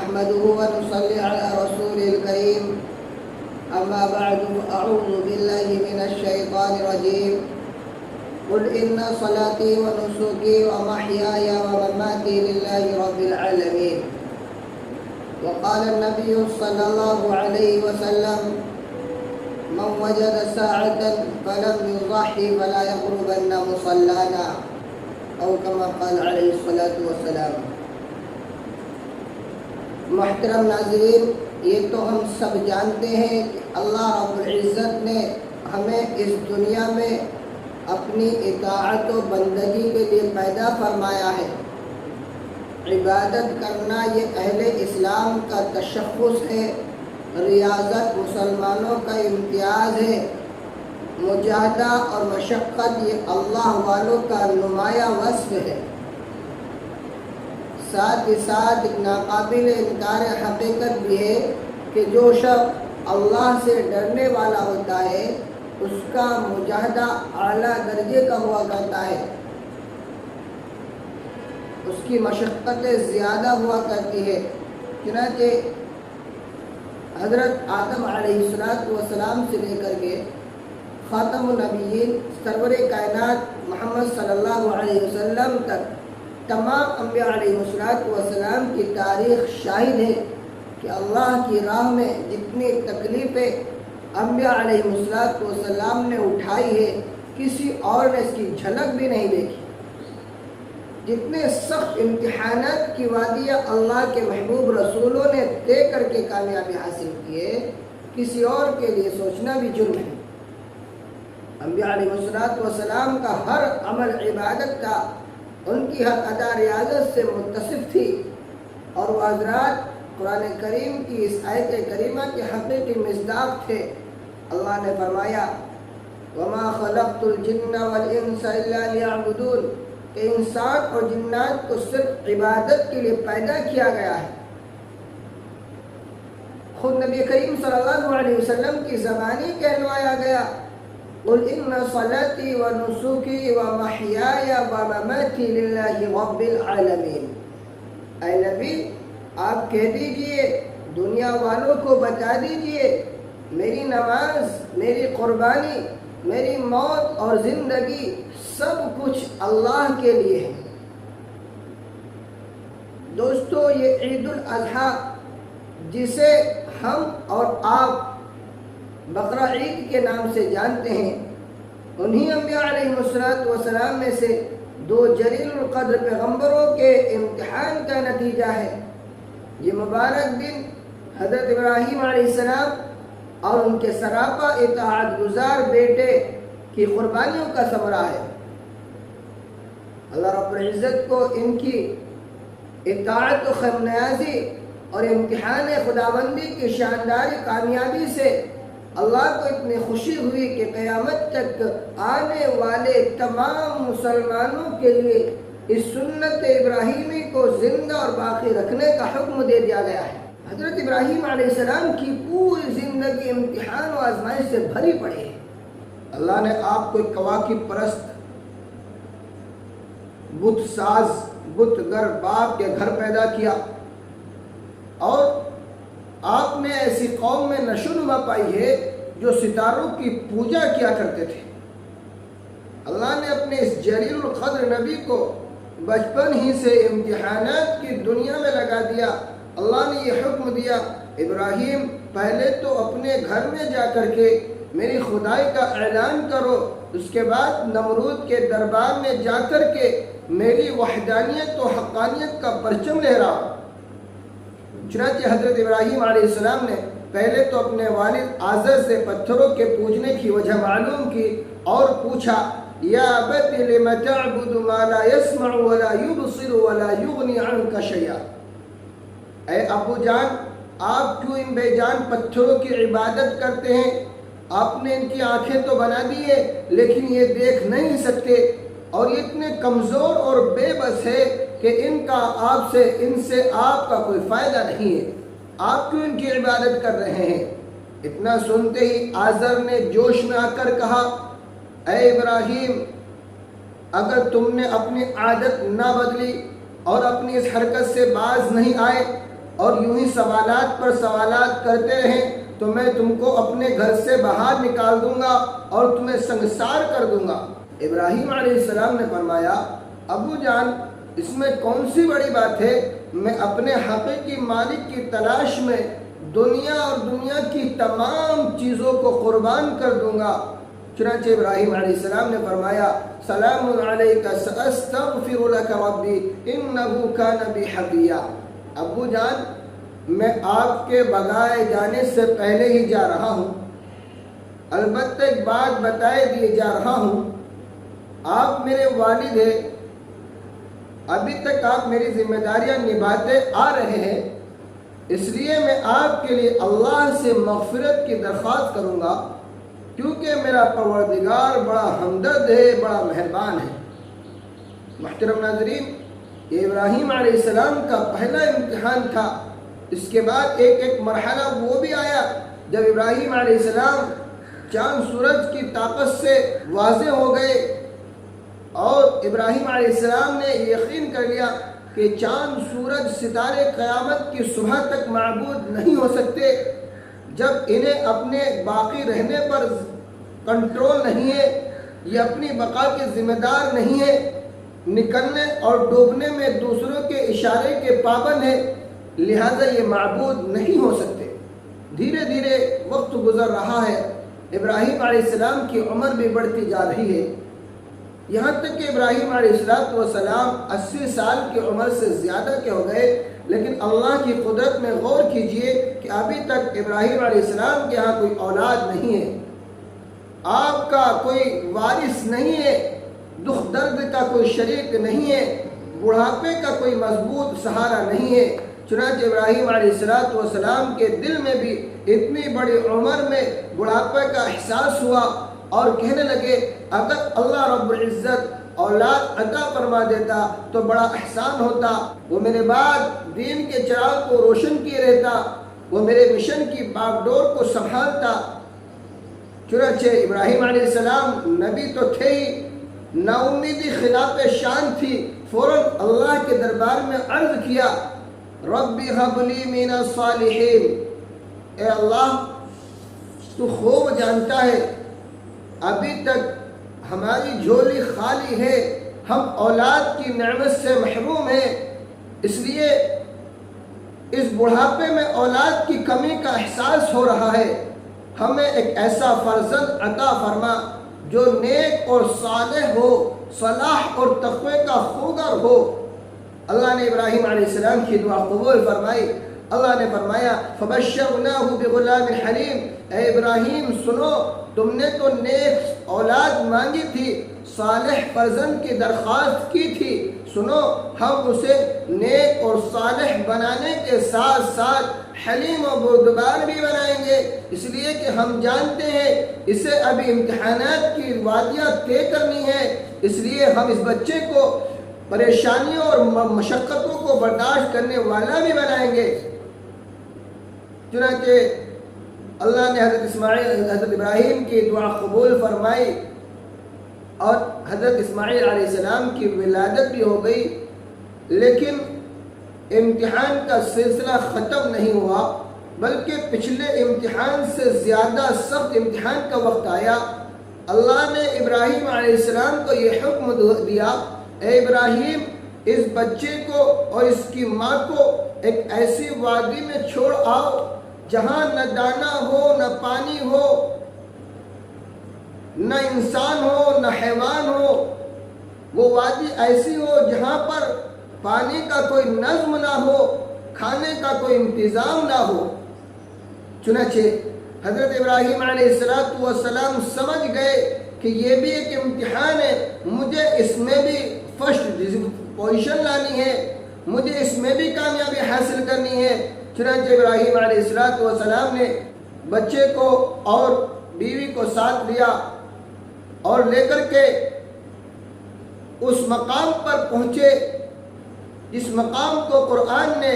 نحمده ونصلي على رسول الكريم أما بعد أعوذ بالله من الشيطان الرجيم قل إن صلاتي ونسكي ومحياي ومماتي لله رب العالمين وقال النبي صلى الله عليه وسلم من وجد ساعة فلم يضحي فلا يقربن مصلانا أو كما قال عليه الصلاة والسلام۔ محترم ناظرین، یہ تو ہم سب جانتے ہیں کہ اللہ رب العزت نے ہمیں اس دنیا میں اپنی اطاعت و بندگی کے لیے پیدا فرمایا ہے۔ عبادت کرنا یہ اہل اسلام کا تشخص ہے، ریاضت مسلمانوں کا امتیاز ہے، مجاہدہ اور مشقت یہ اللہ والوں کا نمایاں وصف ہے۔ ساتھ ہی ساتھ ایک ناقابل انکار حقیقت بھی ہے کہ جو شخص اللہ سے ڈرنے والا ہوتا ہے اس کا مجاہدہ اعلیٰ درجے کا ہوا کرتا ہے، اس کی مشقتیں زیادہ ہوا کرتی ہے۔ چنانچہ حضرت آدم علیہ السلام سے لے کر کے خاتم النبیین سرور کائنات محمد صلی اللہ علیہ وسلم تک تمام انبیاء علیہ السلام کی تاریخ شاہد ہے کہ اللہ کی راہ میں جتنی تکلیفیں انبیاء علیہ السلام نے اٹھائی ہے کسی اور نے اس کی جھلک بھی نہیں دیکھی۔ جتنے سخت امتحانات کی وادیاں اللہ کے محبوب رسولوں نے طے کر کے کامیابی حاصل کی ہے، کسی اور کے لیے سوچنا بھی جرم ہے۔ انبیاء علیہ السلام کا ہر عمل عبادت کا، ان کی ہر ادا ریاضت سے متصف تھی، اور وہ حضرات قرآن کریم کی اس آیت کریمہ کے حقیقی مصداق تھے۔ اللہ نے فرمایا وَمَا خَلَقْتُ الْجِنَّ وَالْإِنسَ إِلَّا لِيَعْبُدُونَ کہ انسان اور جنات کو صرف عبادت کے لیے پیدا کیا گیا ہے۔ خود نبی کریم صلی اللہ علیہ وسلم کی زبانی کہلوایا گیا قُلْ إِنَّ صَلَاتِي وَنُسُكِي وَمَحْيَايَ وَمَمَاتِي لِلَّهِ رَبِّ الْعَالَمِينَ۔ اے نبی آپ کہہ دیجئے، دنیا والوں کو بتا دیجئے، میری نماز، میری قربانی، میری موت اور زندگی سب کچھ اللہ کے لیے ہے۔ دوستو، یہ عید الاضحیٰ جسے ہم اور آپ بقرہ عید کے نام سے جانتے ہیں، انہی انبیاء علیہ السلام میں سے دو جلیل القدر پیغمبروں کے امتحان کا نتیجہ ہے۔ یہ مبارک دن حضرت ابراہیم علیہ السلام اور ان کے سراپا اطاعت گزار بیٹے کی قربانیوں کا ثمرہ ہے۔ اللہ رب العزت کو ان کی اطاعت و خیر نیازی اور امتحان خداوندی کی شاندار کامیابی سے اللہ کو اتنی خوشی ہوئی کہ قیامت تک آنے والے تمام مسلمانوں کے لیے اس سنت ابراہیمی کو زندہ اور باقی رکھنے کا حکم دے دیا گیا ہے۔ حضرت ابراہیم علیہ السلام کی پوری زندگی امتحان و آزمائش سے بھری پڑی ہے۔ اللہ نے آپ کو ایک کواکب پرست، بت ساز، بت گر باپ کے گھر پیدا کیا، اور آپ نے ایسی قوم میں نشوونما پائی ہے جو ستاروں کی پوجا کیا کرتے تھے۔ اللہ نے اپنے اس جلیل القدر نبی کو بچپن ہی سے امتحانات کی دنیا میں لگا دیا۔ اللہ نے یہ حکم دیا ابراہیم پہلے تو اپنے گھر میں جا کر کے میری خدائی کا اعلان کرو، اس کے بعد نمرود کے دربار میں جا کر کے میری وحدانیت و حقانیت کا پرچم لہراؤ۔ چنانچہ حضرت ابراہیم علیہ السلام نے پہلے تو اپنے والد آزر سے پتھروں کے پوجنے کی وجہ معلوم کی اور پوچھا یا ابت لم تعبد ما لا يسمع ولا يبصر ولا يغني عنك شيئا۔ اے ابو جان، آپ کیوں ان بے جان پتھروں کی عبادت کرتے ہیں؟ آپ نے ان کی آنکھیں تو بنا دی ہے لیکن یہ دیکھ نہیں سکتے، اور یہ اتنے کمزور اور بے بس ہے کہ ان سے آپ کا کوئی فائدہ نہیں ہے، آپ کیوں ان کی عبادت کر رہے ہیں؟ اتنا سنتے ہی آزر نے جوش میں آ کر کہا اے ابراہیم، اگر تم نے اپنی عادت نہ بدلی اور اپنی اس حرکت سے باز نہیں آئے اور یوں ہی سوالات پر سوالات کرتے رہیں تو میں تم کو اپنے گھر سے باہر نکال دوں گا اور تمہیں سنگسار کر دوں گا۔ ابراہیم علیہ السلام نے فرمایا ابو جان اس میں کون سی بڑی بات ہے، میں اپنے حقیقی مالک کی تلاش میں دنیا اور دنیا کی تمام چیزوں کو قربان کر دوں گا۔ چنانچہ ابراہیم علیہ السلام نے فرمایا سلام علیک سأستغفر لک ربی انہ کان بی حفیہ۔ ابو جان میں آپ کے بگائے جانے سے پہلے ہی جا رہا ہوں، البتہ ایک بات بتائے دیے جا رہا ہوں، آپ میرے والد ہیں، ابھی تک آپ میری ذمہ داریاں نبھاتے آ رہے ہیں، اس لیے میں آپ کے لیے اللہ سے مغفرت کی درخواست کروں گا کیونکہ میرا پروردگار بڑا ہمدرد ہے، بڑا مہربان ہے۔ محترم ناظرین، یہ ابراہیم علیہ السلام کا پہلا امتحان تھا۔ اس کے بعد ایک مرحلہ وہ بھی آیا جب ابراہیم علیہ السلام چاند سورج کی طاقت سے واضح ہو گئے اور ابراہیم علیہ السلام نے یقین کر لیا کہ چاند سورج ستارے قیامت کی صبح تک معبود نہیں ہو سکتے جب انہیں اپنے باقی رہنے پر کنٹرول نہیں ہے، یہ اپنی بقا کے ذمہ دار نہیں ہے، نکلنے اور ڈوبنے میں دوسروں کے اشارے کے پابند ہے، لہذا یہ معبود نہیں ہو سکتے۔ دھیرے دھیرے وقت گزر رہا ہے، ابراہیم علیہ السلام کی عمر بھی بڑھتی جا رہی ہے، یہاں تک کہ ابراہیم علیہ السلام 80 سال کی عمر سے زیادہ کے ہو گئے، لیکن اللہ کی قدرت میں غور کیجئے کہ ابھی تک ابراہیم علیہ السلام کے ہاں کوئی اولاد نہیں ہے، آپ کا کوئی وارث نہیں ہے، دکھ درد کا کوئی شریک نہیں ہے، بڑھاپے کا کوئی مضبوط سہارا نہیں ہے۔ چنانچہ ابراہیم علیہ السلام کے دل میں بھی اتنی بڑی عمر میں بڑھاپے کا احساس ہوا اور کہنے لگے اگر اللہ رب العزت اولاد عطا فرما دیتا تو بڑا احسان ہوتا، وہ میرے بعد دین کے چراغ کو روشن کیے رہتا، وہ میرے مشن کی باغ ڈور کو سنبھالتا۔ چنانچہ ابراہیم علیہ السلام نبی تو تھے ہی، نا امیدی خلاف شان تھی، فوراً اللہ کے دربار میں عرض کیا رب ہب لی من الصالحین، اے اللہ تو خوب جانتا ہے ابھی تک ہماری جھولی خالی ہے، ہم اولاد کی نعمت سے محروم ہیں، اس لیے اس بڑھاپے میں اولاد کی کمی کا احساس ہو رہا ہے، ہمیں ایک ایسا فرزند عطا فرما جو نیک اور صالح ہو، صلاح اور تقوی کا خوگر ہو۔ اللہ نے ابراہیم علیہ السلام کی دعا قبول فرمائی۔ اللہ نے فرمایا فبشرناہ بغلام حلیم، اے ابراہیم سنو، تم نے تو نیک اولاد مانگی تھی، صالح فرزند کی درخواست کی تھی، سنو ہم اسے نیک اور صالح بنانے کے ساتھ ساتھ حلیم و بردبار بھی بنائیں گے، اس لیے کہ ہم جانتے ہیں اسے ابھی امتحانات کی وادیاں طے کرنی ہے، اس لیے ہم اس بچے کو پریشانیوں اور مشقتوں کو برداشت کرنے والا بھی بنائیں گے۔ چنانچہ اللہ نے حضرت ابراہیم کی دعا قبول فرمائی اور حضرت اسماعیل علیہ السلام کی ولادت بھی ہو گئی، لیکن امتحان کا سلسلہ ختم نہیں ہوا، بلکہ پچھلے امتحان سے زیادہ سخت امتحان کا وقت آیا۔ اللہ نے ابراہیم علیہ السلام کو یہ حکم دیا اے ابراہیم اس بچے کو اور اس کی ماں کو ایک ایسی وادی میں چھوڑ آؤ جہاں نہ دانا ہو، نہ پانی ہو، نہ انسان ہو، نہ حیوان ہو، وہ وادی ایسی ہو جہاں پر پانی کا کوئی نظم نہ ہو، کھانے کا کوئی انتظام نہ ہو۔ چنانچہ حضرت ابراہیم علیہ السلام سمجھ گئے کہ یہ بھی ایک امتحان ہے، مجھے اس میں بھی فرسٹ پوزیشن لانی ہے، مجھے اس میں بھی کامیابی حاصل کرنی ہے۔ چنانچہ ابراہیم علیہ السلام نے بچے کو اور بیوی کو ساتھ لیا اور لے کر کے اس مقام پر پہنچے جس مقام کو قرآن نے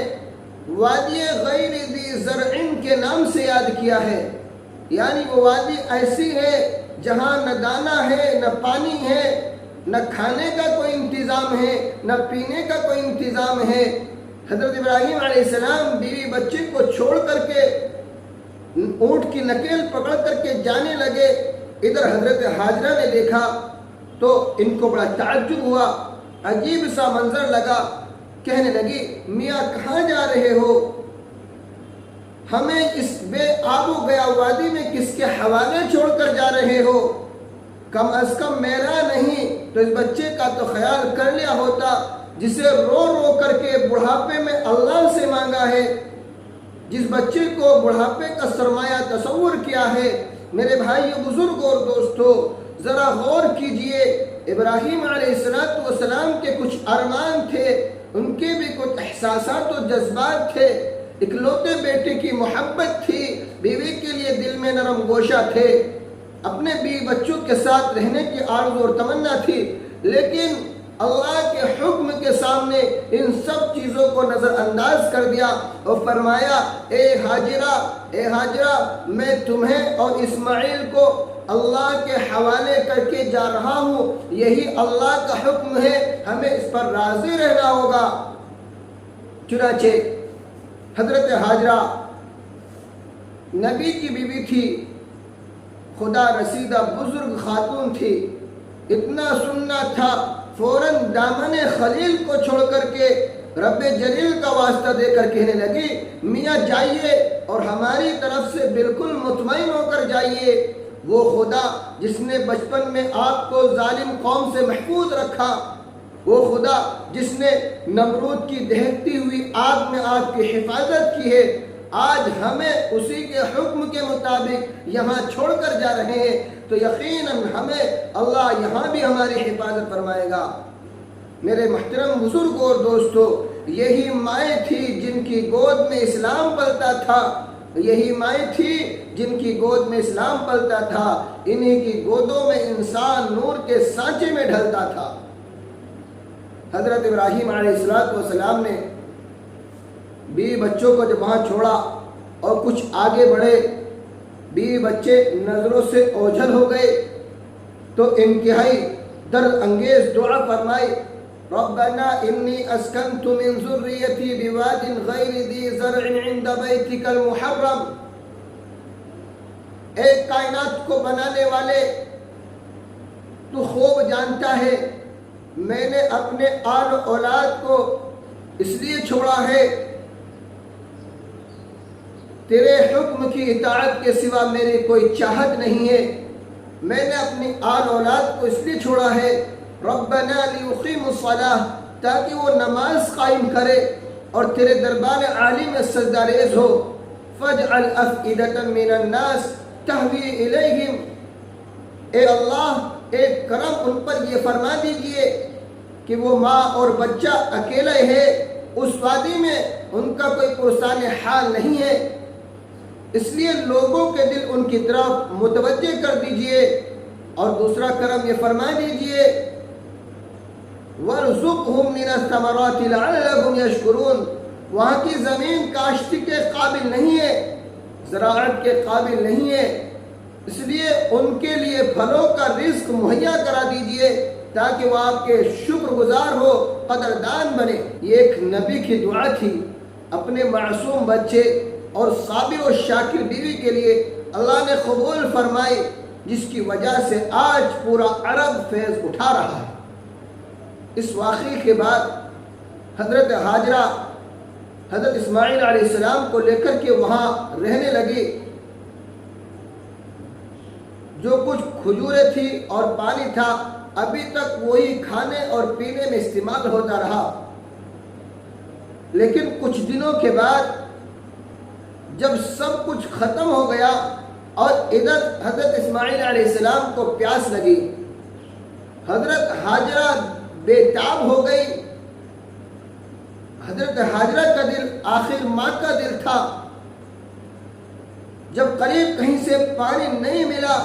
وادی غیر ذی زرع کے نام سے یاد کیا ہے، یعنی وہ وادی ایسی ہے جہاں نہ دانا ہے، نہ پانی ہے، نہ کھانے کا کوئی انتظام ہے، نہ پینے کا کوئی انتظام ہے۔ حضرت ابراہیم علیہ السلام بیوی بچے کو چھوڑ کر کے اونٹ کی نکیل پکڑ کر کے جانے لگے. ادھر حضرت حاجرہ نے دیکھا تو ان کو بڑا تعجب ہوا، عجیب سا منظر لگا. کہنے لگی میاں کہاں جا رہے ہو؟ ہمیں اس بے آب و گیا وادی میں کس کے حوالے چھوڑ کر جا رہے ہو؟ کم از کم میرا نہیں تو اس بچے کا تو خیال کر لیا ہوتا جسے رو رو کر کے بڑھاپے میں اللہ سے مانگا ہے، جس بچے کو بڑھاپے کا سرمایہ تصور کیا ہے. میرے بھائیو، بزرگوں اور دوستو، ذرا غور کیجئے. ابراہیم علیہ السلام کے کچھ ارمان تھے، ان کے بھی کچھ احساسات و جذبات تھے. اکلوتے بیٹے کی محبت تھی، بیوی کے لیے دل میں نرم گوشہ تھے، اپنے بیوی بچوں کے ساتھ رہنے کی آرزو اور تمنا تھی. لیکن اللہ کے حکم کے سامنے ان سب چیزوں کو نظر انداز کر دیا اور فرمایا اے ہاجرہ میں تمہیں اور اسماعیل کو اللہ کے حوالے کر کے جا رہا ہوں، یہی اللہ کا حکم ہے، ہمیں اس پر راضی رہنا ہوگا. چنانچہ حضرت حاجرہ نبی کی بیوی تھی، خدا رسیدہ بزرگ خاتون تھی. اتنا سننا تھا، فوراً دامن خلیل کو چھوڑ کر کے رب جلیل کا واسطہ دے کر کہنے لگی میاں جائیے اور ہماری طرف سے بالکل مطمئن ہو کر جائیے. وہ خدا جس نے بچپن میں آپ کو ظالم قوم سے محفوظ رکھا، وہ خدا جس نے نمرود کی دہکتی ہوئی آگ میں آپ کی حفاظت کی ہے، آج ہمیں اسی کے حکم کے مطابق یہاں چھوڑ کر جا رہے ہیں تو یقیناً ہمیں اللہ یہاں بھی ہماری حفاظت فرمائے گا. میرے محترم بزرگوں اور دوستو، یہی مائیں تھی جن کی گود میں اسلام پلتا تھا، یہی مائیں تھی جن کی گود میں اسلام پلتا تھا، انہی کی گودوں میں انسان نور کے سانچے میں ڈھلتا تھا. حضرت ابراہیم علیہ السلام نے بیوی بچوں کو جب وہاں چھوڑا اور کچھ آگے بڑھے، بیوی بچے نظروں سے اوجھل ہو گئے تو انتہائی درد انگیز دعا فرمائی، ربنا انی اسکنت من ذریتی بواد غیر ذی زرع عند بیتک المحرم. اے کائنات کو بنانے والے، تو خوب جانتا ہے میں نے اپنے آل و اولاد کو اس لیے چھوڑا ہے، تیرے حکم کی اطاعت کے سوا میری کوئی چاہت نہیں ہے. میں نے اپنی آل اولاد کو اس لیے چھوڑا ہے، ربنا لیقیموا الصلاۃ، تاکہ وہ نماز قائم کرے اور تیرے دربار عالی میں سجدہ ریز ہو. فاجعل افئدۃ من الناس تہوی الیہم، اے اللہ ایک کرم ان پر یہ فرما دیجئے کہ وہ ماں اور بچہ اکیلے ہے، اس وادی میں ان کا کوئی پرسان حال نہیں ہے، اس لیے لوگوں کے دل ان کی طرف متوجہ کر دیجئے. اور دوسرا کرم یہ فرما دیجئے وَارْزُقْهُمْ مِنَ الثَّمَرَاتِ لَعَلَّهُمْ يَشْكُرُونَ. وہاں کی زمین کاشت کے قابل نہیں ہے، زراعت کے قابل نہیں ہے، اس لیے ان کے لیے پھلوں کا رزق مہیا کرا دیجئے تاکہ وہ آپ کے شکر گزار ہو، قدردان بنے. یہ ایک نبی کی دعا تھی اپنے معصوم بچے اور صابر و شاکر بیوی کے لیے، اللہ نے قبول فرمائی، جس کی وجہ سے آج پورا عرب فیض اٹھا رہا ہے. اس واقعے کے بعد حضرت حاجرہ حضرت اسماعیل علیہ السلام کو لے کر کے وہاں رہنے لگی. جو کچھ کھجوریں تھی اور پانی تھا ابھی تک وہی کھانے اور پینے میں استعمال ہوتا رہا. لیکن کچھ دنوں کے بعد جب سب کچھ ختم ہو گیا اور ادھر حضرت اسماعیل علیہ السلام کو پیاس لگی، حضرت حاجرہ بے تاب ہو گئی. حضرت حاجرہ کا دل آخر ماں کا دل تھا. جب قریب کہیں سے پانی نہیں ملا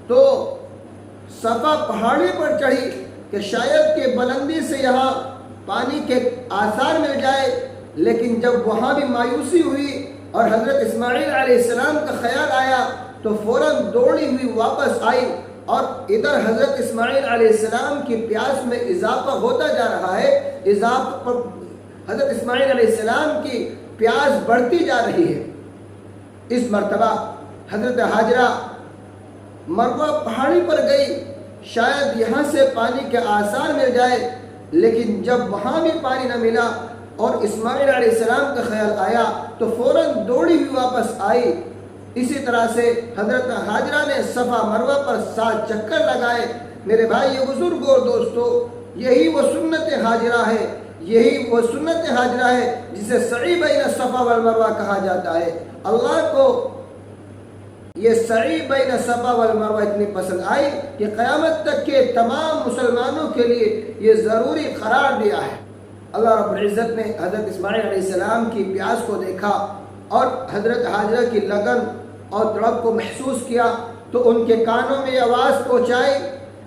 تو صفا پہاڑی پر چڑھی کہ شاید کہ بلندی سے یہاں پانی کے آثار مل جائے. لیکن جب وہاں بھی مایوسی ہوئی اور حضرت اسماعیل علیہ السلام کا خیال آیا تو فوراً دوڑی ہوئی واپس آئی. اور ادھر حضرت اسماعیل علیہ السلام کی پیاس میں اضافہ ہوتا جا رہا ہے. حضرت اسماعیل علیہ السلام کی پیاس بڑھتی جا رہی ہے۔ اس مرتبہ حضرت ہاجرہ مروہ پہاڑی پر گئی، شاید یہاں سے پانی کے آثار مل جائے، لیکن جب وہاں بھی پانی نہ ملا اور اسماعیل علیہ السلام کا خیال آیا تو فوراً دوڑی ہوئی واپس آئی۔ اسی طرح سے حضرت ہاجرہ نے صفا مروہ پر 7 چکر لگائے۔ میرے بھائی بزرگ اور دوستو، یہی وہ سنت ہاجرہ ہے، یہی وہ سنت ہاجرہ ہے جسے سعی بین صفا والمروہ کہا جاتا ہے۔ اللہ کو یہ سعی بین صفا والمروہ اتنی پسند آئی کہ قیامت تک کے تمام مسلمانوں کے لیے یہ ضروری قرار دیا ہے۔ اللہ رب العزت نے حضرت اسماعیل علیہ السلام کی پیاس کو دیکھا اور حضرت ہاجرہ کی لگن اور تڑپ کو محسوس کیا تو ان کے کانوں میں یہ آواز پہنچائی،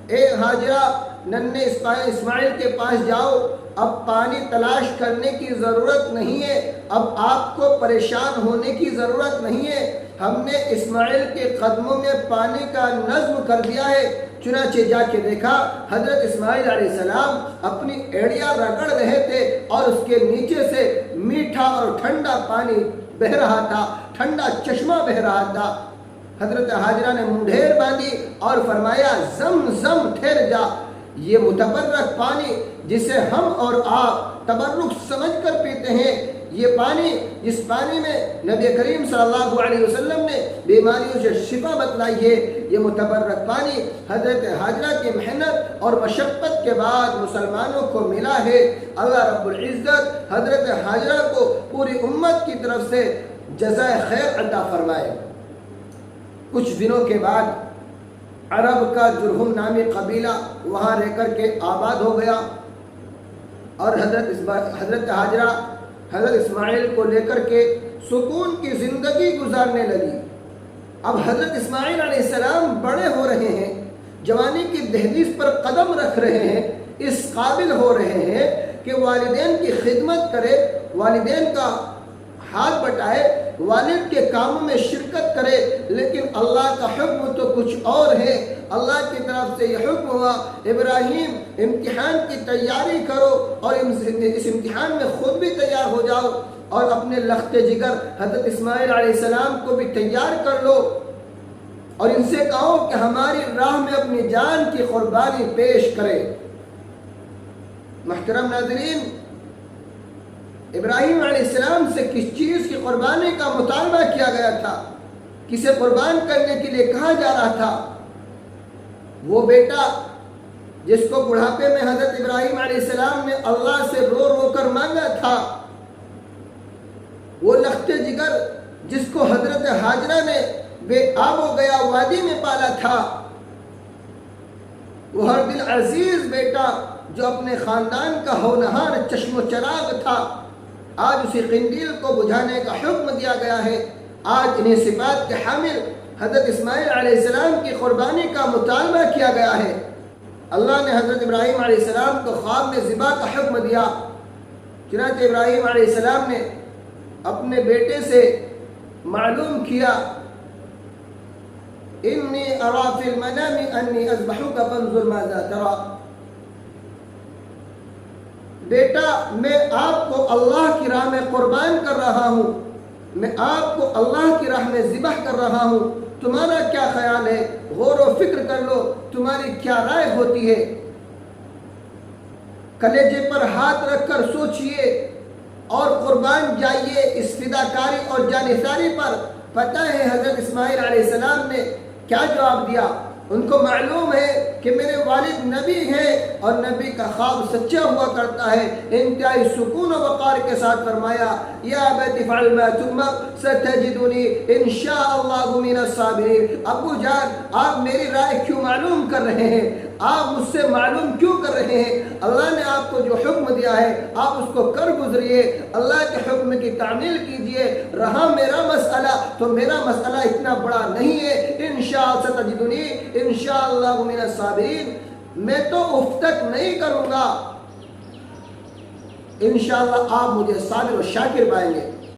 اے ہاجرہ، ننھے اسماعیل کے پاس جاؤ، اب پانی تلاش کرنے کی ضرورت نہیں ہے، اب آپ کو پریشان ہونے کی ضرورت نہیں ہے، ہم نے اسماعیل کے قدموں میں پانی کا نظم کر دیا ہے۔ چنانچہ جا کے دیکھا حضرت اسماعیل علیہ السلام اپنی ایڑیاں رگڑ رہے تھے اور اس کے نیچے سے میٹھا اور ٹھنڈا پانی بہہ رہا تھا، ٹھنڈا چشمہ بہہ رہا تھا۔ حضرت ہاجرہ نے منڈھیر باندھی اور فرمایا، زم زم ٹھہر جا، یہ متبرک پانی جسے ہم اور آپ تبرک سمجھ کر پیتے ہیں، یہ پانی جس پانی میں نبی کریم صلی اللہ علیہ وسلم نے بیماریوں سے شفا بتلائی ہے، یہ متبرک پانی حضرت ہاجرہ کی محنت اور مشقت کے بعد مسلمانوں کو ملا ہے۔ اللہ رب العزت حضرت ہاجرہ کو پوری امت کی طرف سے جزائے خیر عطا فرمائے۔ کچھ دنوں کے بعد عرب کا جرہم نامی قبیلہ وہاں رہ کر کے آباد ہو گیا اور حضرت ہاجرہ حضرت اسماعیل کو لے کر کے سکون کی زندگی گزارنے لگی۔ اب حضرت اسماعیل علیہ السلام بڑے ہو رہے ہیں، جوانی کی دہلیز پر قدم رکھ رہے ہیں، اس قابل ہو رہے ہیں کہ والدین کی خدمت کرے، والدین کا ہاتھ بٹائے، والد کے کاموں میں شرکت کرے، لیکن اللہ کا حکم تو کچھ اور ہے۔ اللہ کی طرف سے یہ حکم ہوا، ابراہیم امتحان کی تیاری کرو اور اس امتحان میں خود بھی تیار ہو جاؤ اور اپنے لخت جگر حضرت اسماعیل علیہ السلام کو بھی تیار کر لو اور ان سے کہو کہ ہماری راہ میں اپنی جان کی قربانی پیش کرے۔ محترم ناظرین، ابراہیم علیہ السلام سے کس چیز کی قربانی کا مطالبہ کیا گیا تھا، کسے قربان کرنے کے لیے کہا جا رہا تھا؟ وہ بیٹا جس کو بڑھاپے میں حضرت ابراہیم علیہ السلام نے اللہ سے رو رو کر مانگا تھا، وہ لخت جگر جس کو حضرت ہاجرہ نے بے آب و گیا وادی میں پالا تھا، وہ ہر دل عزیز بیٹا جو اپنے خاندان کا ہونہار چشم و چراغ تھا، آج اسی قندیل کو بجھانے کا حکم دیا گیا ہے۔ آج انہیں صفات کے حامل حضرت اسماعیل علیہ السلام کی قربانی کا مطالبہ کیا گیا ہے۔ اللہ نے حضرت ابراہیم علیہ السلام کو خواب میں ذبح کا حکم دیا، چنانچہ ابراہیم علیہ السلام نے اپنے بیٹے سے معلوم کیا، انی ارا فی المنام انی اذبحک فانظر ماذا تری، بیٹا میں آپ کو اللہ کی راہ میں قربان کر رہا ہوں، میں آپ کو اللہ کی راہ میں ذبح کر رہا ہوں، تمہارا کیا خیال ہے؟ غور و فکر کر لو، تمہاری کیا رائے ہوتی ہے؟ کلیجے پر ہاتھ رکھ کر سوچئے اور قربان جائیے اس فداکاری اور جانثاری پر۔ پتہ ہے حضرت اسماعیل علیہ السلام نے کیا جواب دیا؟ ان کو معلوم ہے کہ میرے والد نبی ہیں اور نبی کا خواب سچا ہوا کرتا ہے۔ انتہائی سکون و وقار کے ساتھ فرمایا، یا ابت افعل ما تؤمر ستجدنی انشاء اللہ من الصابرین۔ ابو جان، آپ میری رائے کیوں معلوم کر رہے ہیں؟ آپ مجھ سے معلوم کیوں کر رہے ہیں؟ اللہ نے آپ کو جو حکم دیا ہے آپ اس کو کر گزریے، اللہ کے حکم کی تعمیل کیجئے۔ رہا میرا مسئلہ تو میرا مسئلہ اتنا بڑا نہیں ہے، انشاءاللہ ستجدنی انشاءاللہ من الصابرین، میں تو اف تک نہیں کروں گا، انشاءاللہ آپ مجھے صابر و شاکر پائیں گے۔